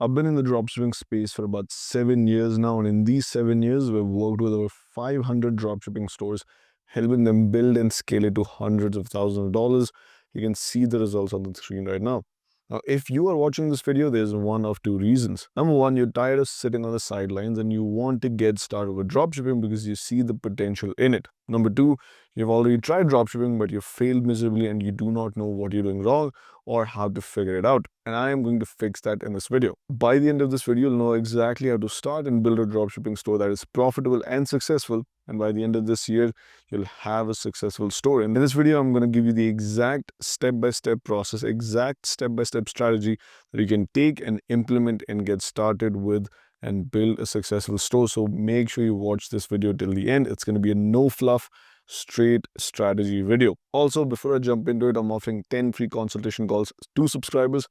I've been in the dropshipping space for about 7 years now, and in these 7 years, we've worked with over 500 dropshipping stores, helping them build and scale it to hundreds of thousands of dollars. You can see the results on the screen right now. Now, if you are watching this video, there's one of two reasons. Number one, you're tired of sitting on the sidelines and you want to get started with dropshipping because you see the potential in it. Number two, you've already tried dropshipping, but you failed miserably and you do not know what you're doing wrong or how to figure it out. And I am going to fix that in this video. By the end of this video, you'll know exactly how to start and build a dropshipping store that is profitable and successful. And by the end of this year, you'll have a successful store. In this video, I'm going to give you the exact step-by-step process, exact step-by-step strategy that you can take and implement and get started with and build a successful store. So make sure you watch this video till the end. It's going to be a no fluff, straight strategy video. Also, before I jump into it, I'm offering 10 free consultation calls to subscribers.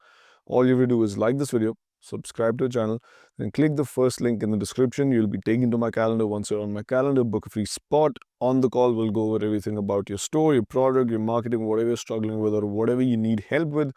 All you have to do is like this video, subscribe to the channel, then click the first link in the description. You'll be taken to my calendar. Once you're on my calendar, book a free spot. On the call, we'll go over everything about your store, your product, your marketing, whatever you're struggling with or whatever you need help with.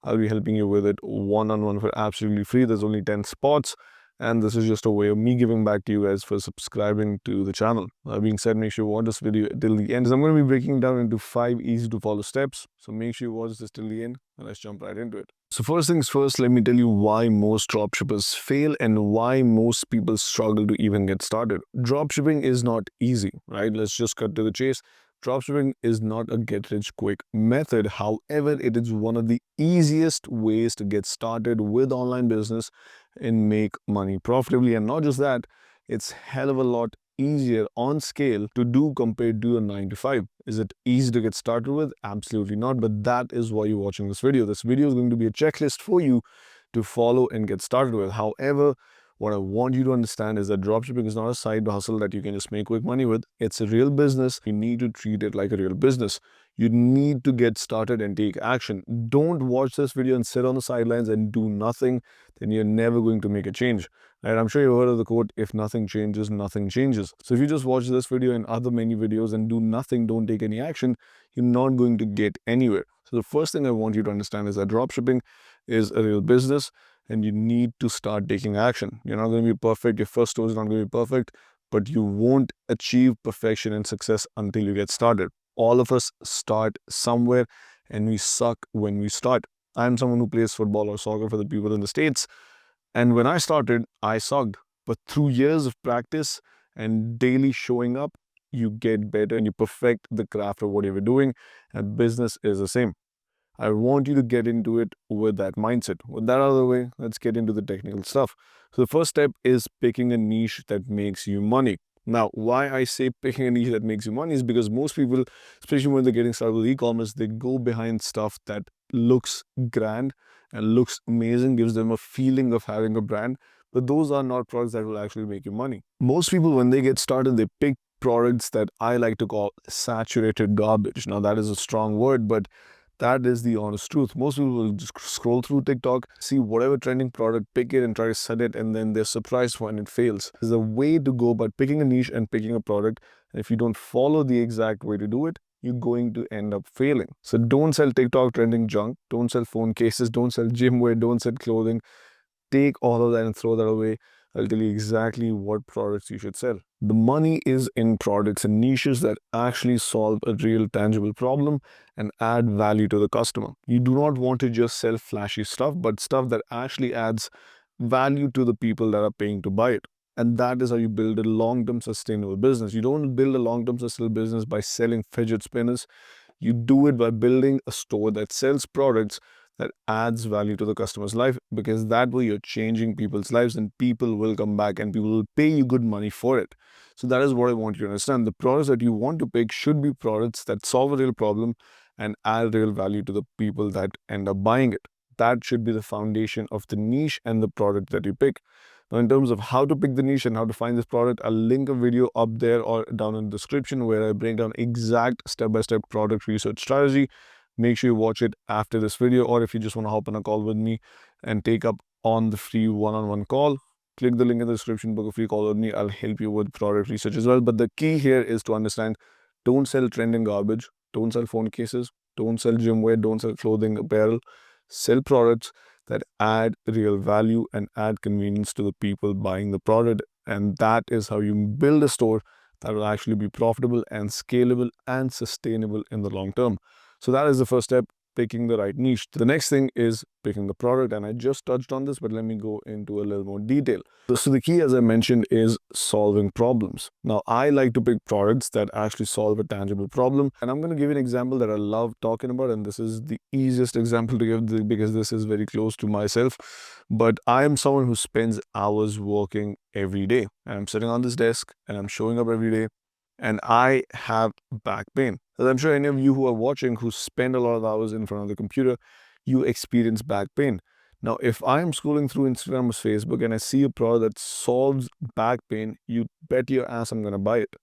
I'll be helping you with it one-on-one for absolutely free. There's only 10 spots. And this is just a way of me giving back to you guys for subscribing to the channel. That being said, make sure you watch this video till the end. I'm going to be breaking down into 5 easy to follow steps. So make sure you watch this till the end and let's jump right into it. So first things first, let me tell you why most dropshippers fail and why most people struggle to even get started. Dropshipping is not easy, right? Let's just cut to the chase. Dropshipping is not a get-rich-quick method. However, it is one of the easiest ways to get started with online business and make money profitably. And not just that, it's hell of a lot easier on scale to do compared to a 9 to 5. Is it easy to get started with? Absolutely not. But that is why you're watching this video. This video is going to be a checklist for you to follow and get started with. However, what I want you to understand is that dropshipping is not a side hustle that you can just make quick money with. It's a real business. You need to treat it like a real business. You need to get started and take action. Don't watch this video and sit on the sidelines and do nothing. Then you're never going to make a change. Right? I'm sure you've heard of the quote, if nothing changes, nothing changes. So if you just watch this video and other many videos and do nothing, don't take any action, you're not going to get anywhere. So the first thing I want you to understand is that dropshipping is a real business and you need to start taking action. You're not going to be perfect. Your first store is not going to be perfect, but you won't achieve perfection and success until you get started. All of us start somewhere and we suck when we start. I'm someone who plays football or soccer for the people in the States. And when I started, I sucked. But through years of practice and daily showing up, you get better and you perfect the craft of what you're doing. And business is the same. I want you to get into it with that mindset. With that out of the way, let's get into the technical stuff. So the first step is picking a niche that makes you money. Now, why I say picking a niche that makes you money is because most people, especially when they're getting started with e-commerce, they go behind stuff that looks grand and looks amazing, gives them a feeling of having a brand. But those are not products that will actually make you money. Most people, when they get started, they pick products that I like to call saturated garbage. Now, that is a strong word, but that is the honest truth. Most people will just scroll through TikTok, see whatever trending product, pick it and try to sell it, and then they're surprised when it fails. There's a way to go about picking a niche and picking a product. And if you don't follow the exact way to do it, you're going to end up failing. So don't sell TikTok trending junk. Don't sell phone cases. Don't sell gym wear. Don't sell clothing. Take all of that and throw that away. I'll tell you exactly what products you should sell. The money is in products and niches that actually solve a real tangible problem and add value to the customer. You do not want to just sell flashy stuff, but stuff that actually adds value to the people that are paying to buy it. And that is how you build a long-term sustainable business. You don't build a long-term sustainable business by selling fidget spinners. You do it by building a store that sells products that adds value to the customer's life, because that way you're changing people's lives and people will come back and people will pay you good money for it. So that is what I want you to understand. The products that you want to pick should be products that solve a real problem and add real value to the people that end up buying it. That should be the foundation of the niche and the product that you pick. Now, in terms of how to pick the niche and how to find this product, I'll link a video up there or down in the description where I break down exact step-by-step product research strategy. Make sure you watch it after this video, or if you just want to hop on a call with me and take up on the free one-on-one call, click the link in the description, book a free call with me. I'll help you with product research as well. But the key here is to understand, don't sell trending garbage, don't sell phone cases, don't sell gym wear, don't sell clothing, apparel. Sell products that add real value and add convenience to the people buying the product. And that is how you build a store that will actually be profitable and scalable and sustainable in the long term. So that is the first step, picking the right niche. The next thing is picking the product, and I just touched on this, but let me go into a little more detail. So the key, as I mentioned, is solving problems. Now, I like to pick products that actually solve a tangible problem, and I'm going to give you an example that I love talking about, and this is the easiest example to give because this is very close to myself. But I am someone who spends hours working every day, and I'm sitting on this desk and I'm showing up every day, and I have back pain. As I'm sure any of you who are watching who spend a lot of hours in front of the computer, you experience back pain. Now, if I am scrolling through Instagram or Facebook and I see a product that solves back pain, you bet your ass I'm going to buy it.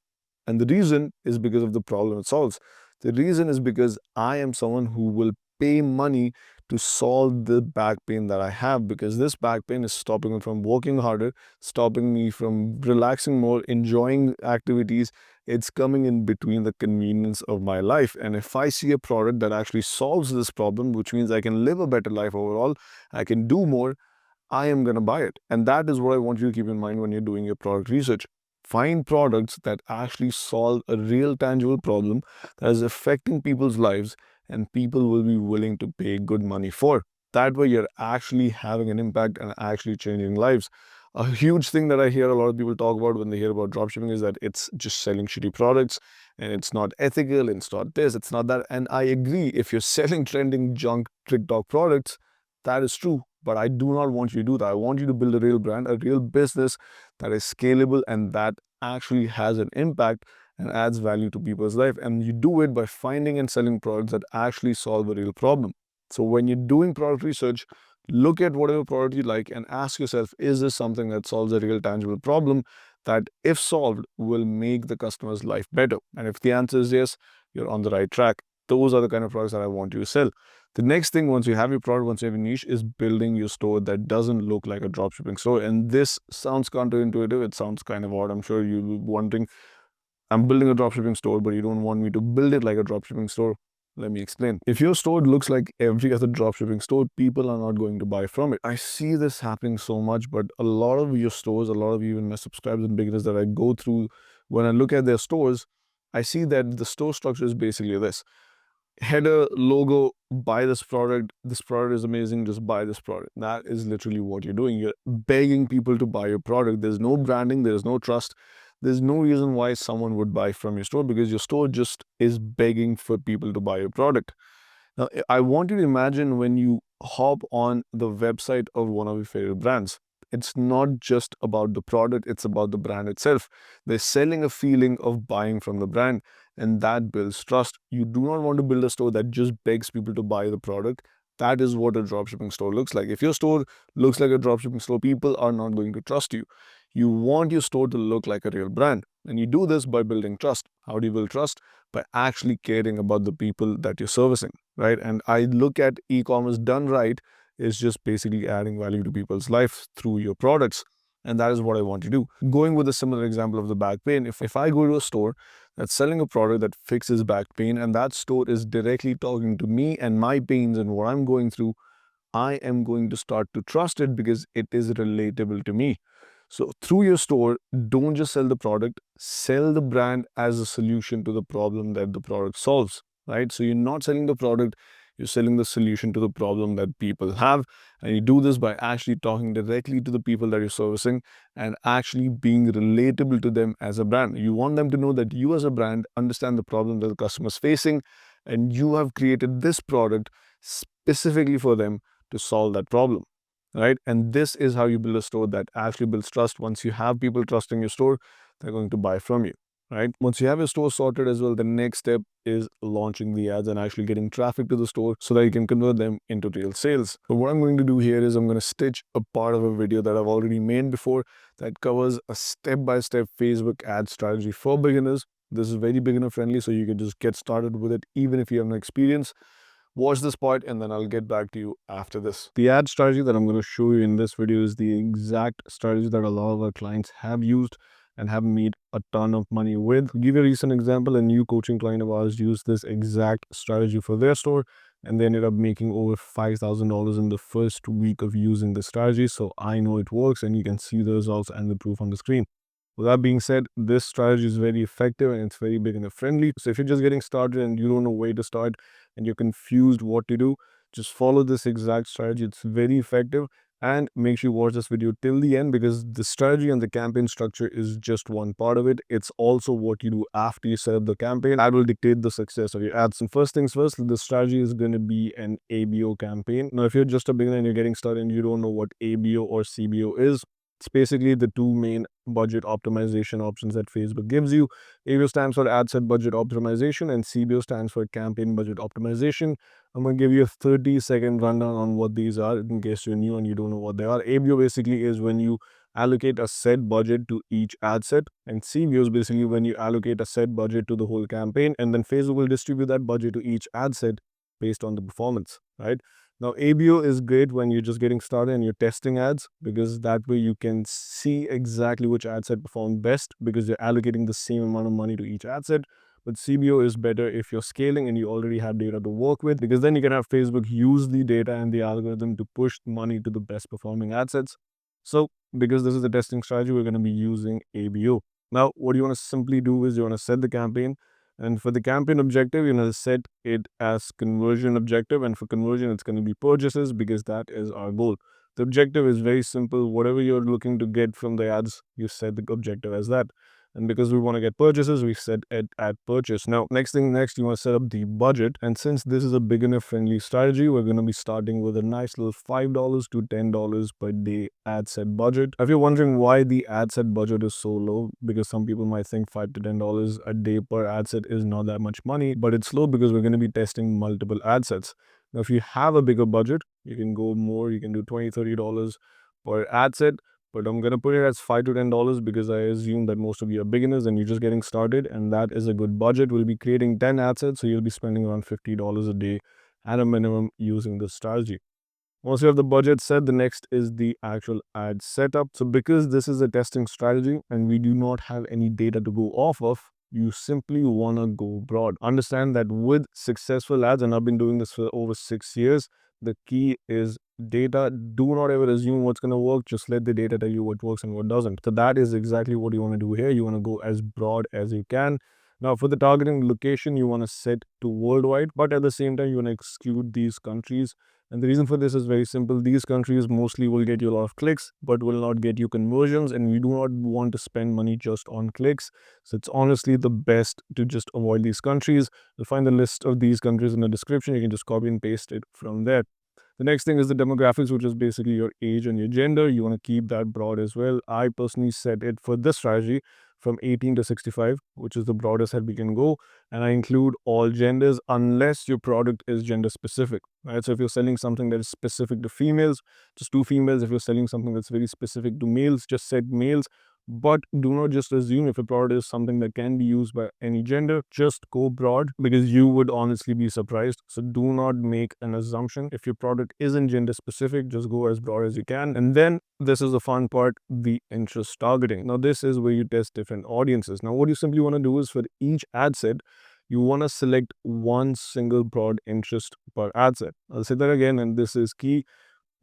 And the reason is because of the problem it solves. The reason is because I am someone who will pay money to solve the back pain that I have, because this back pain is stopping me from working harder, stopping me from relaxing more, enjoying activities. It's coming in between the convenience of my life. And if I see a product that actually solves this problem, which means I can live a better life overall, I can do more, I am going to buy it. And that is what I want you to keep in mind when you're doing your product research. Find products that actually solve a real tangible problem that is affecting people's lives and people will be willing to pay good money for. That way, you're actually having an impact and actually changing lives. A huge thing that I hear a lot of people talk about when they hear about dropshipping is that it's just selling shitty products and it's not ethical, it's not this, it's not that. And I agree, if you're selling trending junk TikTok products, that is true. But I do not want you to do that. I want you to build a real brand, a real business that is scalable and that actually has an impact and adds value to people's life. And you do it by finding and selling products that actually solve a real problem. So when you're doing product research, look at whatever product you like and ask yourself, is this something that solves a real tangible problem that, if solved, will make the customer's life better? And if the answer is yes, you're on the right track. Those are the kind of products that I want you to sell. The next thing, once you have your product, once you have a niche, is building your store that doesn't look like a dropshipping store. And this sounds counterintuitive. It sounds kind of odd. I'm sure you'll be wondering, I'm building a dropshipping store, but you don't want me to build it like a dropshipping store. Let me explain. If your store looks like every other dropshipping store, people are not going to buy from it. I see this happening so much, but a lot of your stores, a lot of even my subscribers and beginners that I go through, when I look at their stores, I see that the store structure is basically this: header, logo, buy this product is amazing, just buy this product. That is literally what you're doing. You're begging people to buy your product. There's no branding, there's no trust, there's no reason why someone would buy from your store, because your store just is begging for people to buy your product. Now, I want you to imagine when you hop on the website of one of your favorite brands. It's not just about the product, it's about the brand itself. They're selling a feeling of buying from the brand, and that builds trust. You do not want to build a store that just begs people to buy the product. That is what a dropshipping store looks like. If your store looks like a dropshipping store, people are not going to trust you. You want your store to look like a real brand. And you do this by building trust. How do you build trust? By actually caring about the people that you're servicing, right? And I look at e-commerce done right is just basically adding value to people's lives through your products. And that is what I want to do. Going with a similar example of the back pain, if I go to a store that's selling a product that fixes back pain, and that store is directly talking to me and my pains and what I'm going through, I am going to start to trust it because it is relatable to me. So through your store, don't just sell the product, sell the brand as a solution to the problem that the product solves, right? So you're not selling the product, you're selling the solution to the problem that people have. And you do this by actually talking directly to the people that you're servicing and actually being relatable to them as a brand. You want them to know that you as a brand understand the problem that the customer is facing, and you have created this product specifically for them to solve that problem, right? And this is how you build a store that actually builds trust. Once you have people trusting your store, they're going to buy from you, right? Once you have your store sorted as well, the next step is launching the ads and actually getting traffic to the store so that you can convert them into real sales. So what I'm going to do here is I'm going to stitch a part of a video that I've already made before that covers a step-by-step Facebook ad strategy for beginners. This is very beginner friendly, so you can just get started with it even if you have no experience. Watch this part and then I'll get back to you after this. The ad strategy that I'm going to show you in this video is the exact strategy that a lot of our clients have used and have made a ton of money with. To give you a recent example, a new coaching client of ours used this exact strategy for their store and they ended up making over $5,000 in the first week of using the strategy. So I know it works, and you can see the results and the proof on the screen. With that being said, this strategy is very effective and it's very beginner friendly. So if you're just getting started and you don't know where to start and you're confused what to do, just follow this exact strategy. It's very effective, and make sure you watch this video till the end, because the strategy and the campaign structure is just one part of it. It's also what you do after you set up the campaign that will dictate the success of your ads. And first things first, the strategy is going to be an ABO campaign. Now, if you're just a beginner and you're getting started and you don't know what ABO or CBO is, it's basically the two main budget optimization options that Facebook gives you. ABO stands for Ad Set Budget Optimization, and CBO stands for Campaign Budget Optimization. I'm going to give you a 30-second rundown on what these are in case you're new and you don't know what they are. ABO basically is when you allocate a set budget to each ad set, and CBO is basically when you allocate a set budget to the whole campaign, and then Facebook will distribute that budget to each ad set based on the performance, right? Now, ABO is great when you're just getting started and you're testing ads, because that way you can see exactly which ad set performed best because you're allocating the same amount of money to each ad set. But CBO is better if you're scaling and you already have data to work with, because then you can have Facebook use the data and the algorithm to push money to the best performing ad sets. So because this is the testing strategy, we're going to be using ABO. Now, what you want to simply do is you want to set the campaign. And for the campaign objective, you're going to set it as conversion objective. And for conversion, it's going to be purchases, because that is our goal. The objective is very simple. Whatever you're looking to get from the ads, you set the objective as that. And because we want to get purchases, we set it at purchase. Now, next, you want to set up the budget. And since this is a beginner friendly strategy, we're going to be starting with a nice little $5 to $10 per day ad set budget. If you're wondering why the ad set budget is so low, because some people might think $5 to $10 a day per ad set is not that much money, but it's low because we're going to be testing multiple ad sets. Now, if you have a bigger budget, you can go more. You can do $20, $30 per ad set. But I'm going to put it as $5 to $10 because I assume that most of you are beginners and you're just getting started, and that is a good budget. We'll be creating 10 ad sets, so you'll be spending around $50 a day at a minimum using this strategy. Once you have the budget set, the next is the actual ad setup. So because this is a testing strategy and we do not have any data to go off of, you simply want to go broad. Understand that with successful ads, and I've been doing this for over 6 years, the key is data. Do not ever assume what's going to work. Just let the data tell you what works and what doesn't. So that is exactly what you want to do here. You want to go as broad as you can. Now, for the targeting location, you want to set to worldwide, but at the same time, you want to exclude these countries. And the reason for this is very simple. These countries mostly will get you a lot of clicks, but will not get you conversions. And we do not want to spend money just on clicks. So it's honestly the best to just avoid these countries. You'll find the list of these countries in the description. You can just copy and paste it from there. The next thing is the demographics, which is basically your age and your gender. You want to keep that broad as well. I personally set it for this strategy from 18 to 65, which is the broadest that we can go. And I include all genders unless your product is gender specific, right? So if you're selling something that is specific to females, just do females. If you're selling something that's very specific to males, just set males. But do not just assume if a product is something that can be used by any gender. Just go broad, because you would honestly be surprised. So do not make an assumption. If your product isn't gender specific, just go as broad as you can. And then this is the fun part, the interest targeting. Now, this is where you test different audiences. Now, what you simply want to do is for each ad set, you want to select one single broad interest per ad set. I'll say that again, and this is key.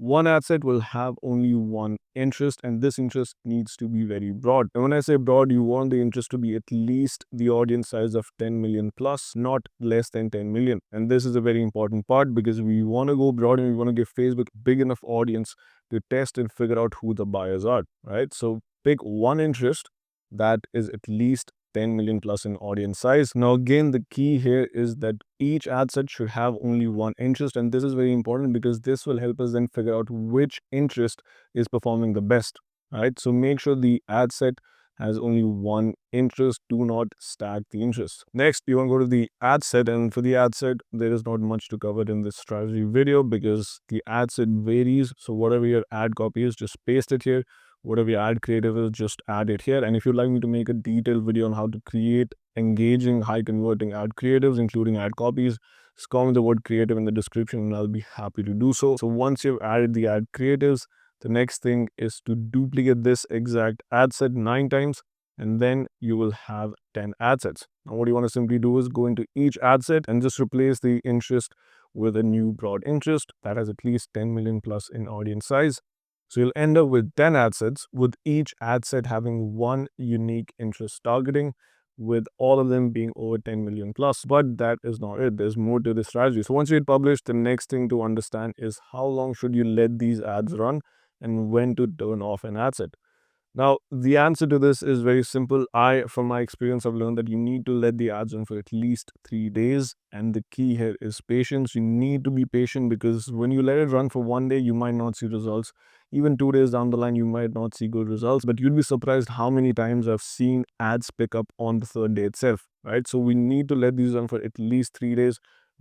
One ad set will have only one interest, and this interest needs to be very broad. And when I say broad, you want the interest to be at least the audience size of 10 million plus, not less than 10 million. And this is a very important part, because we want to go broad and we want to give Facebook big enough audience to test and figure out who the buyers are, right? So pick one interest that is at least 10 million plus in audience size. Now, again, the key here is that each ad set should have only one interest. And this is very important because this will help us then figure out which interest is performing the best, right? So make sure the ad set has only one interest. Do not stack the interests. Next, you want to go to the ad set. And for the ad set, there is not much to cover in this strategy video because the ad set varies. So whatever your ad copy is, just paste it here. Whatever your ad creative is, just add it here. And if you'd like me to make a detailed video on how to create engaging, high converting ad creatives, including ad copies, just comment the word creative in the description and I'll be happy to do so. So once you've added the ad creatives, the next thing is to duplicate this exact ad set 9 times, and then you will have 10 ad sets. Now, what you want to simply do is go into each ad set and just replace the interest with a new broad interest that has at least 10 million plus in audience size. So you'll end up with 10 ad sets, with each ad set having one unique interest targeting, with all of them being over 10 million plus. But that is not it. There's more to the strategy. So once you hit publish, the next thing to understand is how long should you let these ads run and when to turn off an ad set. Now, the answer to this is very simple. From my experience, I've learned that you need to let the ads run for at least 3 days. And the key here is patience. You need to be patient, because when you let it run for one day, you might not see results. Even 2 days down the line, you might not see good results. But you'd be surprised how many times I've seen ads pick up on the third day itself, right? So we need to let these run for at least 3 days.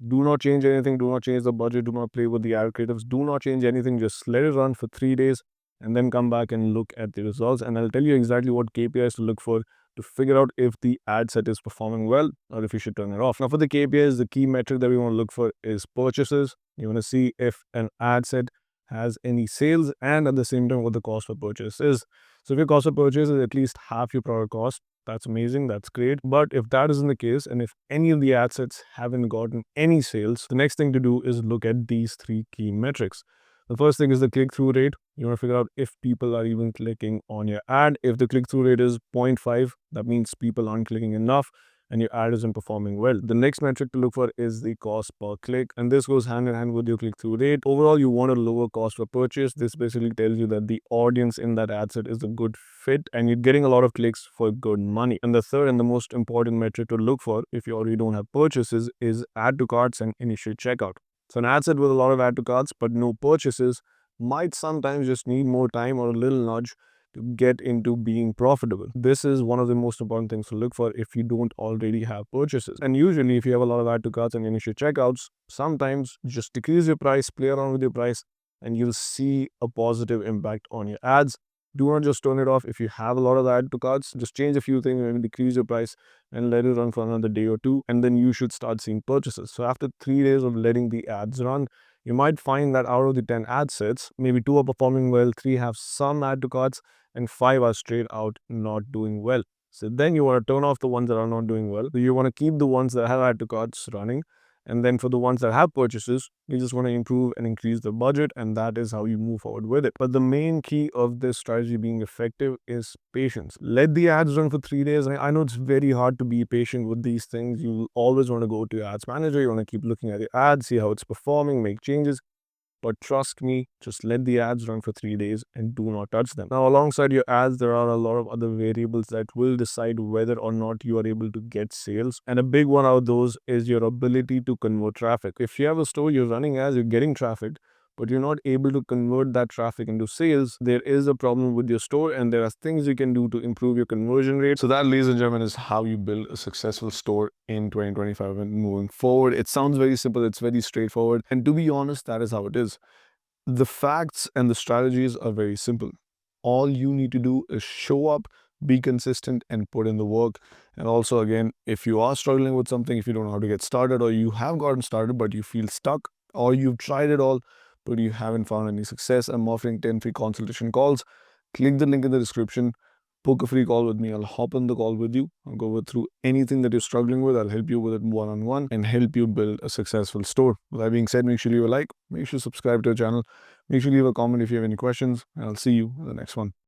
Do not change anything. Do not change the budget. Do not play with the ad creatives. Do not change anything. Just let it run for 3 days and then come back and look at the results. And I'll tell you exactly what KPIs to look for to figure out if the ad set is performing well or if you should turn it off. Now, for the KPIs, the key metric that we want to look for is purchases. You want to see if an ad set has any sales and at the same time what the cost per purchase is. So if your cost per purchase is at least half your product cost, that's amazing, that's great. But if that isn't the case, and if any of the ad sets haven't gotten any sales, the next thing to do is look at these three key metrics. The first thing is the click-through rate. You want to figure out if people are even clicking on your ad. If the click-through rate is 0.5, that means people aren't clicking enough and your ad isn't performing well. The next metric to look for is the cost per click, and this goes hand in hand with your click-through rate. Overall, you want a lower cost per purchase. This basically tells you that the audience in that ad set is a good fit and you're getting a lot of clicks for good money. And the third and the most important metric to look for if you already don't have purchases is add to carts and initial checkout. So an ad set with a lot of add to carts but no purchases might sometimes just need more time or a little nudge to get into being profitable. This is one of the most important things to look for if you don't already have purchases. And usually if you have a lot of add to carts and initial checkouts, sometimes just decrease your price, play around with your price, and you'll see a positive impact on your ads. Do not just turn it off. If you have a lot of add to carts, just change a few things and decrease your price and let it run for another day or two, and then you should start seeing purchases. So after 3 days of letting the ads run, you might find that out of the 10 ad sets, maybe 2 are performing well, 3 have some add to carts, and 5 are straight out not doing well. So then you want to turn off the ones that are not doing well. So you want to keep the ones that have add to carts running. And then for the ones that have purchases, you just want to improve and increase the budget, and that is how you move forward with it. But the main key of this strategy being effective is patience. Let the ads run for 3 days. I know it's very hard to be patient with these things. You always want to go to your ads manager. You want to keep looking at your ads, see how it's performing, make changes. But trust me, just let the ads run for 3 days and do not touch them. Now, alongside your ads, there are a lot of other variables that will decide whether or not you are able to get sales. And a big one of those is your ability to convert traffic. If you have a store, you're running ads, you're getting traffic, but you're not able to convert that traffic into sales, there is a problem with your store, and there are things you can do to improve your conversion rate. So that, ladies and gentlemen, is how you build a successful store in 2025 and moving forward. It sounds very simple, it's very straightforward, and to be honest, that is how it is. The facts and the strategies are very simple. All you need to do is show up, be consistent, and put in the work. And also, again, if you are struggling with something, if you don't know how to get started, or you have gotten started but you feel stuck, or you've tried it all but you haven't found any success, I'm offering 10 free consultation calls. Click the link in the description. Book a free call with me. I'll hop on the call with you. I'll go through anything that you're struggling with. I'll help you with it one-on-one and help you build a successful store. With that being said, make sure you leave a like, make sure you subscribe to our channel, make sure you leave a comment if you have any questions, and I'll see you in the next one.